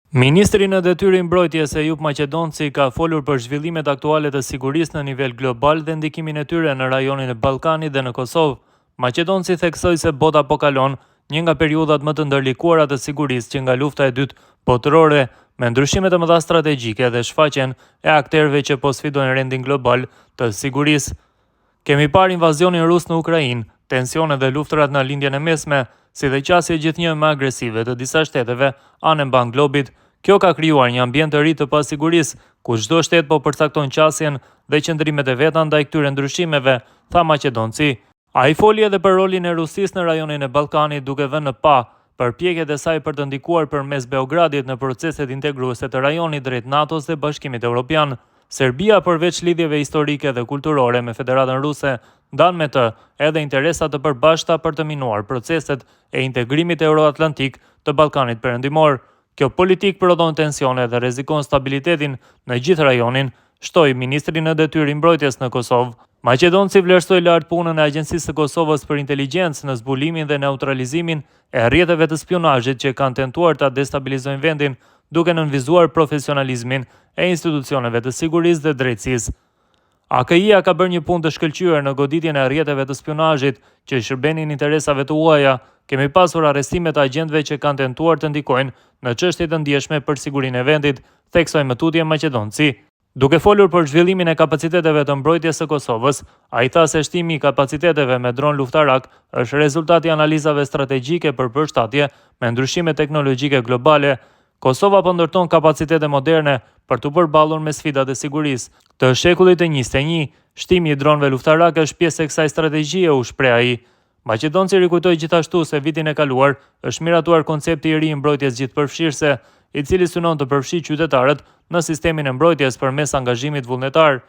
Ministri në detyrë mbrojtjes Eyüp Maqedonci ka folur për zhvillimet aktuale të sigurisë në nivel global dhe ndikimin e tyre në rajonin e Ballkanit dhe në Kosovë. Maqedonci theksoi se bota po kalon një nga periudhat më të ndërlikuara të sigurisë që nga lufta e dytë botërore, me ndryshime të mëdha strategjike dhe shfaqjen e akterëve që po sfidojnë rendin global të sigurisë. Kemi parë invazionin rus në Ukrainë, tensionet dhe luftrat në lindjen e mesme, si dhe qasje gjithnjë më agresive të disa shteteve anë mban globit. Kjo ka krijuar një ambient të ri të pasigurisë, ku çdo shtet po përcakton qasjen dhe qëndrimet e veta ndaj këtyre ndryshimeve, tha Maqedonci. Ai foli edhe për rolin e Rusisë në rajonin e Ballkanit, duke vënë në pa përpjekjet e saj për të ndikuar përmes Beogradit në proceset integruese të rajonit drejt NATO-s dhe Bashkimit Evropian. Serbia, përveç lidhjeve historike dhe kulturore me Federatën Ruse, ndan me të edhe interesa të përbashkëta për të minuar proceset e integrimit euroatlantik të Ballkanit Perëndimor. Kjo politik prodhon tensione dhe rrezikon stabilitetin në gjithë rajonin, shtoi ministri në detyrë mbrojtjes në Kosovë. Maqedonci vlerësoi lart punën e Agjencisë së Kosovës për Inteligjencë në zbulimin dhe neutralizimin e rrjeteve të spionazhit që kanë tentuar ta destabilizojnë vendin, duke nënvizuar profesionalizmin e institucioneve të sigurisë dhe drejtësisë. AKI-ja ka bërë një punë të shkëlqyer në goditjen e rrjeteve të spionazhit që shërbenin interesave të huaja. Kemi pasur arrestime të agjentëve që kanë tentuar të ndikojnë në çështje të ndjeshme për sigurinë e vendit, theksoi më tutje Maqedonci. Duke folur për zhvillimin e kapaciteteve të mbrojtjes së Kosovës, ai tha se shtimi i kapaciteteve me dron luftarak është rezultati i analizave strategjike për përshtatje me ndryshime teknologjike globale. Kosova po ndërton kapacitete moderne për të përballur me sfidat e sigurisë të shekullit të 21. Shtimi i dronëve luftarak është pjesë e kësaj strategjie, u shpreh ai. Maqedonci rikujtoi gjithashtu se vitin e kaluar është miratuar koncepti i ri i mbrojtjes gjithëpërfshirëse, i cili synon të përfshijë qytetarët në sistemin e mbrojtjes përmes angazhimit vullnetar.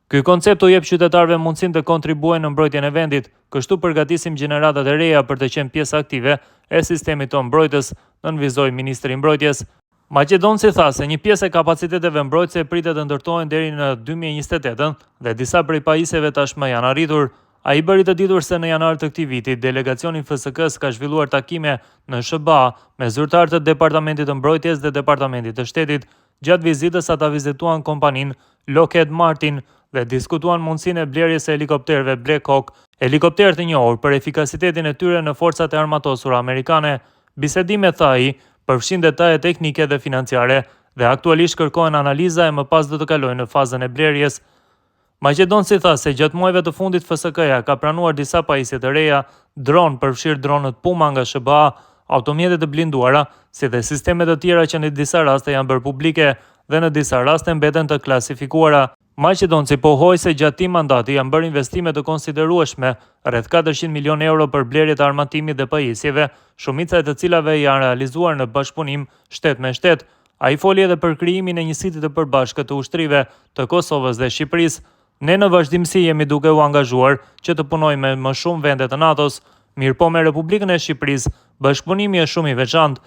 Ky koncept u jep qytetarëve mundësinë të kontribuojnë në mbrojtjen e vendit, kështu përgatisim gjeneratat e reja për të qenë pjesë aktive e sistemit të mbrojtjes, nënvizoi ministri i mbrojtjes. Maqedonci tha se një pjesë e kapaciteteve mbrojtëse pritet të ndërtohen deri në 2028 dhe disa prej pajisjeve tashmë janë arritur. Ai bëri të ditur se në janar të këtij viti, delegacioni FSK-s ka zhvilluar takime në SBA me zyrtarë të Departamentit të Mbrojtjes dhe Departamentit të Shtetit. Gjatë vizitës ata vizituan kompaninë Lockheed Martin dhe diskutuan mundësinë e blerjes së helikopterëve Black Hawk, helikopterë të njohur për efikasitetin e tyre në forcat e armatosura amerikane. Bisedimet, tha ai, përfshin detaje teknike dhe financiare dhe aktualisht kërkohen analiza e më pas do të kalojnë në fazën e blerjes. Maqedonci tha se gjatë muajve të fundit FSK-ja ka pranuar disa pajisje të reja, dronë përfshirë dronët Puma nga SBA, automjete të blinduara, si dhe sisteme të tjera që në disa raste janë bërë publike dhe në disa raste mbeten të klasifikuara. Maqedonci pohoi se gjatë këtij mandati janë bërë investime të konsiderueshme, rreth 400 milion euro për blerje të armatimit dhe pajisjeve, shumica e të cilave janë realizuar në bashkëpunim shtet me shtet. Ai foli edhe për krijimin e një siti të përbashkët të ushtrive të Kosovës dhe Shqipërisë. Ne në vazhdimsi jemi duke u angazhuar që të punojmë me më shumë vende të NATO-s, mirëpo me Republikën e Shqipërisë, bashkëpunimi është shumë i veçantë.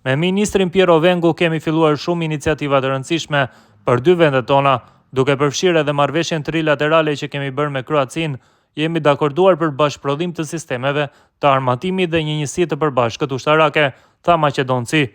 Me ministrin Piero Vengu kemi filluar shumë iniciativa të rëndësishme për dy vendet tona, duke përfshirë edhe marrëveshjen trilaterale që kemi bërë me Kroacinë. Jemi dakorduar për bashkëprodhim të sistemeve të armatimit dhe një njësi të përbashkët ushtarake, tha Maqedonci.